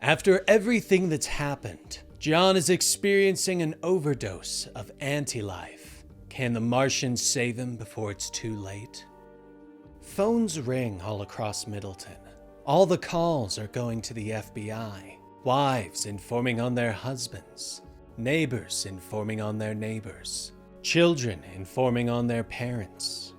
After everything that's happened, John is experiencing an overdose of anti-life. Can the Martian save him before it's too late? Phones ring all across Middleton. All the calls are going to the FBI. Wives informing on their husbands. Neighbors informing on their neighbors. Children informing on their parents.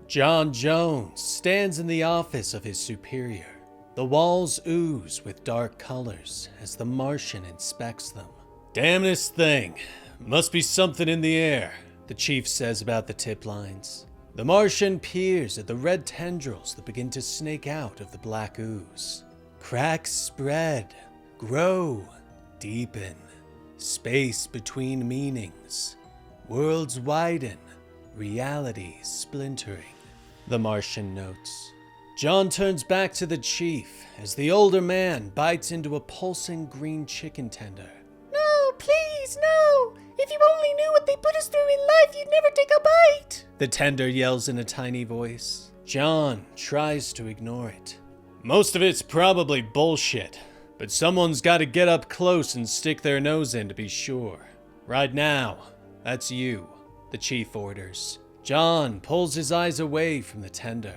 John Jones stands in the office of his superior. The walls ooze with dark colors as the Martian inspects them. "Damnest thing. Must be something in the air," the chief says about the tip lines. The Martian peers at the red tendrils that begin to snake out of the black ooze. Cracks spread, grow, deepen. Space between meanings. Worlds widen, realities splintering. The Martian notes. John turns back to the chief as the older man bites into a pulsing green chicken tender. "No, please, no! If you only knew what they put us through in life, you'd never take a bite!" The tender yells in a tiny voice. John tries to ignore it. "Most of it's probably bullshit, but someone's got to get up close and stick their nose in to be sure. Right now, that's you," the chief orders. John pulls his eyes away from the tender.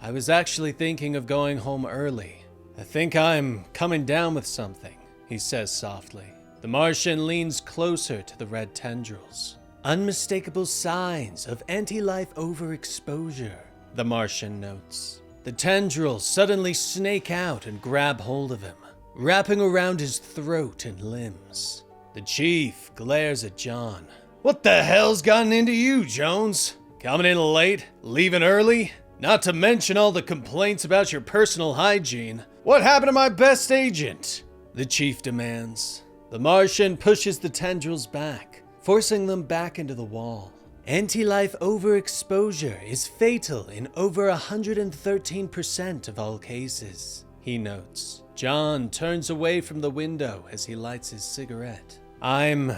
"I was actually thinking of going home early. I think I'm coming down with something," he says softly. The Martian leans closer to the red tendrils. "Unmistakable signs of anti-life overexposure," the Martian notes. The tendrils suddenly snake out and grab hold of him, wrapping around his throat and limbs. The chief glares at John. "What the hell's gotten into you, Jones? Coming in late, leaving early? Not to mention all the complaints about your personal hygiene. What happened to my best agent?" the chief demands. The Martian pushes the tendrils back, forcing them back into the wall. "Anti-life overexposure is fatal in over 113% of all cases," he notes. John turns away from the window as he lights his cigarette. "I'm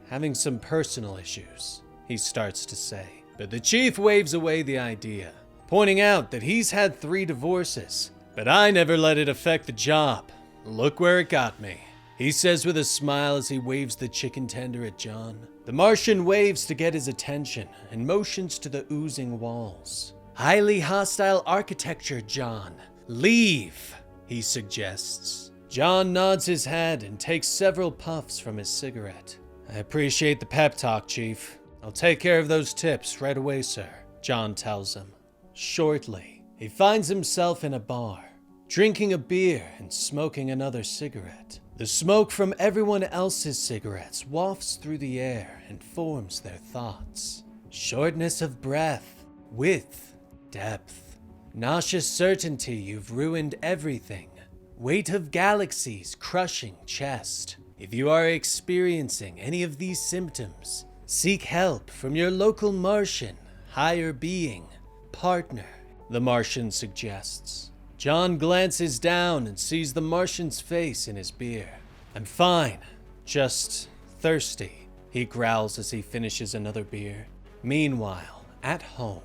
having some personal issues," he starts to say. But the chief waves away the idea, pointing out that he's had 3 divorces. "But I never let it affect the job. Look where it got me," he says with a smile as he waves the chicken tender at John. The Martian waves to get his attention and motions to the oozing walls. "Highly hostile architecture, John. Leave," he suggests. John nods his head and takes several puffs from his cigarette. "I appreciate the pep talk, Chief. I'll take care of those tips right away, sir," John tells him. Shortly, he finds himself in a bar, drinking a beer and smoking another cigarette. The smoke from everyone else's cigarettes wafts through the air and forms their thoughts. Shortness of breath, width, depth. Nauseous certainty you've ruined everything. Weight of galaxies crushing chest. If you are experiencing any of these symptoms, seek help from your local Martian, higher being, partner, the Martian suggests. John glances down and sees the Martian's face in his beer. "I'm fine, just thirsty," he growls as he finishes another beer. Meanwhile, at home,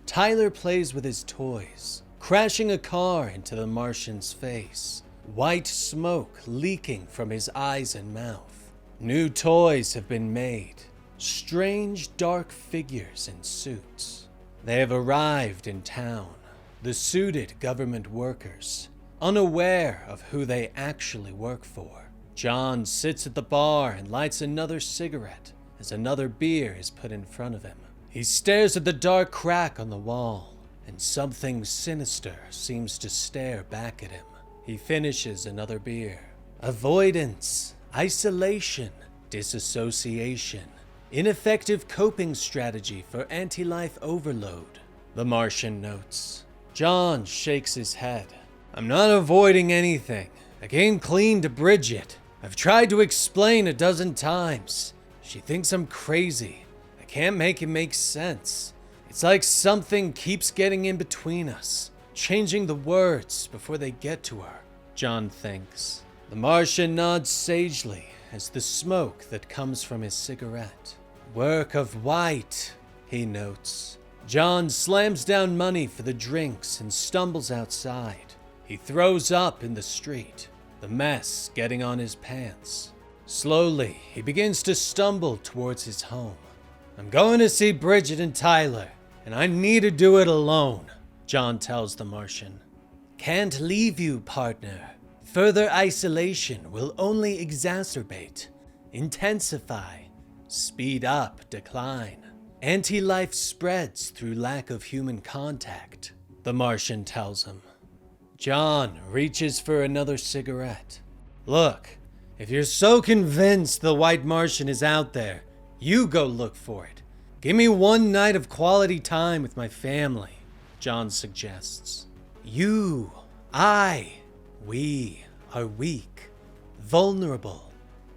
Tyler plays with his toys, crashing a car into the Martian's face. White smoke leaking from his eyes and mouth. New toys have been made. Strange, dark figures in suits. They have arrived in town. The suited government workers, unaware of who they actually work for. John sits at the bar and lights another cigarette as another beer is put in front of him. He stares at the dark crack on the wall, and something sinister seems to stare back at him. He finishes another beer. Avoidance, isolation, disassociation. Ineffective coping strategy for anti-life overload, the Martian notes. John shakes his head. "I'm not avoiding anything. I came clean to Bridget. I've tried to explain a dozen times. She thinks I'm crazy. I can't make it make sense. It's like something keeps getting in between us, changing the words before they get to her," John thinks. The Martian nods sagely as the smoke that comes from his cigarette. "Work of white," he notes. John slams down money for the drinks and stumbles outside. He throws up in the street. the mess getting on his pants. Slowly, he begins to stumble towards his home. I'm going to see Bridget and Tyler, and I need to do it alone, John tells the Martian. Can't leave you, partner. Further isolation will only exacerbate, intensify, speed up decline. Anti-life spreads through lack of human contact, the Martian tells him. John reaches for another cigarette. Look, if you're so convinced the white Martian is out there, you go look for it. Give me one night of quality time with my family, John suggests. You, we are weak, vulnerable,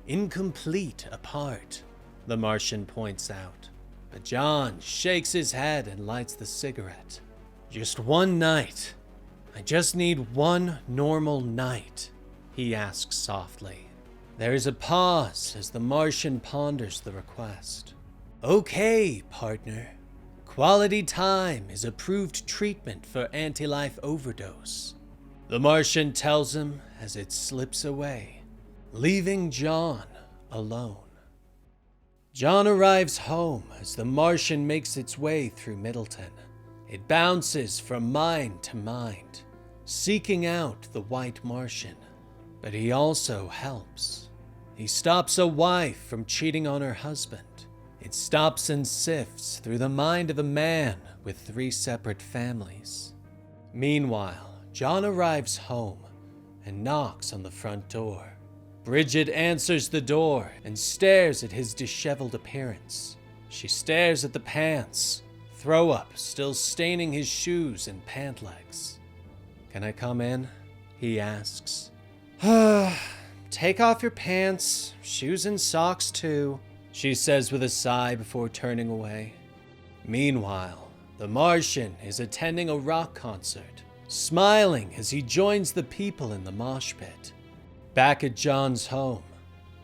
incomplete apart, the Martian points out. But John shakes his head and lights the cigarette. Just one night. I just need one normal night, he asks softly. There is a pause as the Martian ponders the request. Okay, partner. Quality time is approved treatment for anti-life overdose, the Martian tells him as it slips away, leaving John alone. John arrives home as the Martian makes its way through Middleton. It bounces from mind to mind, seeking out the white Martian. But he also helps. He stops a wife from cheating on her husband. It stops and sifts through the mind of a man with 3 separate families. Meanwhile, John arrives home and knocks on the front door. Bridget answers the door and stares at his disheveled appearance. She stares at the pants, throw up still staining his shoes and pant legs. Can I come in? He asks. Take off your pants, shoes and socks too, she says with a sigh before turning away. Meanwhile, the Martian is attending a rock concert, smiling as he joins the people in the mosh pit. Back at John's home,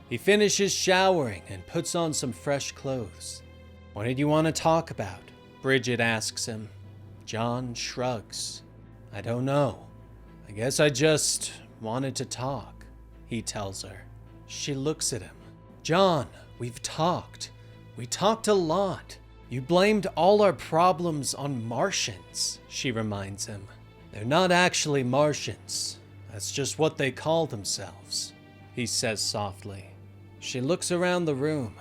he finishes showering and puts on some fresh clothes. What did you want to talk about? Bridget asks him. John shrugs. I don't know. I guess I just wanted to talk, he tells her. She looks at him. John, we've talked. We talked a lot. You blamed all our problems on Martians, she reminds him. They're not actually Martians. That's just what they call themselves, he says softly. She looks around the room.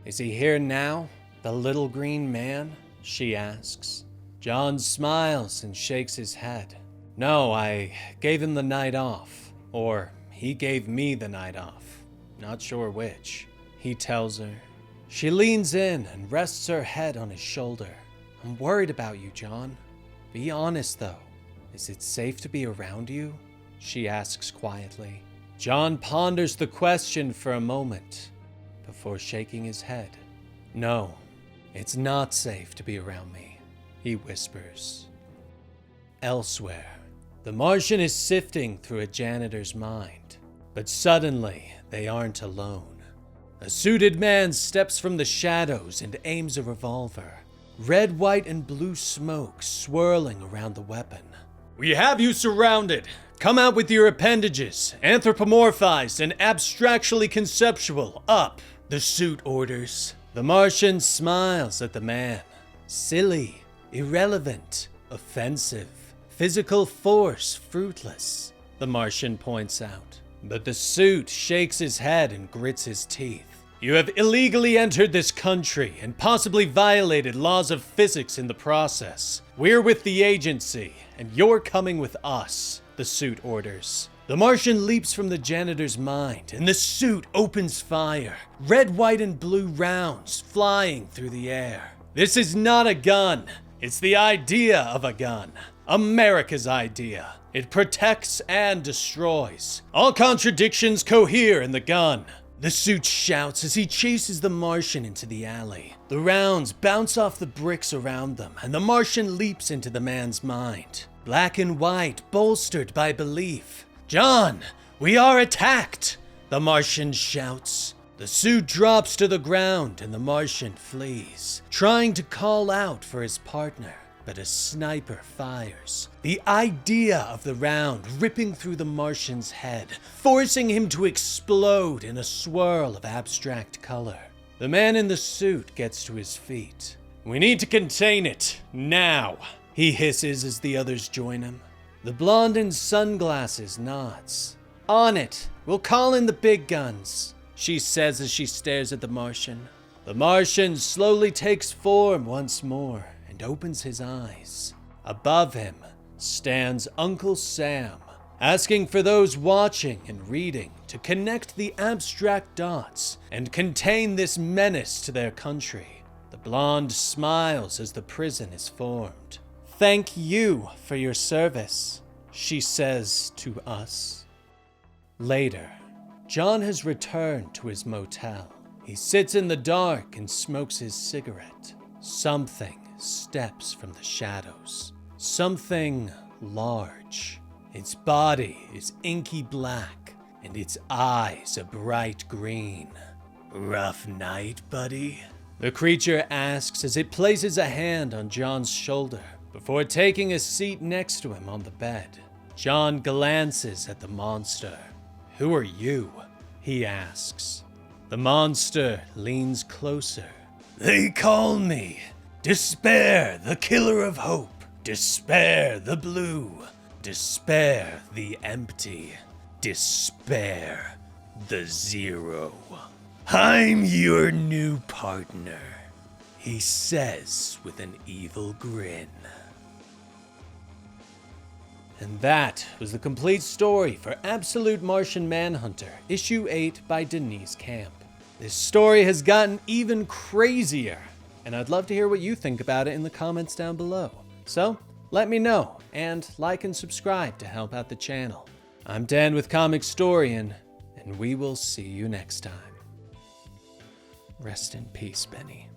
Is he here now, the little green man? She asks. John smiles and shakes his head. No, I gave him the night off. Or he gave me the night off. Not sure which, he tells her. She leans in and rests her head on his shoulder. I'm worried about you, John. Be honest, though. Is it safe to be around you? She asks quietly. John ponders the question for a moment before shaking his head. No, it's not safe to be around me, he whispers. Elsewhere, the Martian is sifting through a janitor's mind, but suddenly they aren't alone. A suited man steps from the shadows and aims a revolver. Red, white, and blue smoke swirling around the weapon. We have you surrounded. Come out with your appendages, anthropomorphized and abstractually conceptual, up, the suit orders. The Martian smiles at the man. Silly, irrelevant, offensive, physical force fruitless, the Martian points out. But the suit shakes his head and grits his teeth. You have illegally entered this country and possibly violated laws of physics in the process. We're with the agency, and you're coming with us, the suit orders. The Martian leaps from the janitor's mind, and the suit opens fire. Red, white, and blue rounds flying through the air. This is not a gun. It's the idea of a gun. America's idea. It protects and destroys. All contradictions cohere in the gun. The suit shouts as he chases the Martian into the alley. The rounds bounce off the bricks around them, and the Martian leaps into the man's mind. Black and white, bolstered by belief. John, we are attacked, the Martian shouts. The suit drops to the ground and the Martian flees, trying to call out for his partner. but a sniper fires. The idea of the round ripping through the Martian's head, forcing him to explode in a swirl of abstract color. The man in the suit gets to his feet. "We need to contain it, now," he hisses as the others join him. The blonde in sunglasses nods. "On it, we'll call in the big guns," she says as she stares at the Martian. The Martian slowly takes form once more and opens his eyes. Above him stands Uncle Sam, asking for those watching and reading to connect the abstract dots and contain this menace to their country. The blonde smiles as the prison is formed. "Thank you for your service," she says to us. Later, John has returned to his motel. He sits in the dark and smokes his cigarette. Something steps from the shadows. Something large. Its body is inky black, and its eyes a bright green. "Rough night, buddy?" the creature asks as it places a hand on John's shoulder before taking a seat next to him on the bed. John glances at the monster. "Who are you?" he asks. The monster leans closer. "They call me Despair, the killer of hope. Despair, the blue. Despair, the empty. Despair, the zero. I'm your new partner," he says with an evil grin. And that was the complete story for Absolute Martian Manhunter, Issue 8 by Deniz Camp. This story has gotten even crazier, and I'd love to hear what you think about it in the comments down below. So, let me know, and like and subscribe to help out the channel. I'm Dan with Comicstorian, and we will see you next time. Rest in peace, Benny.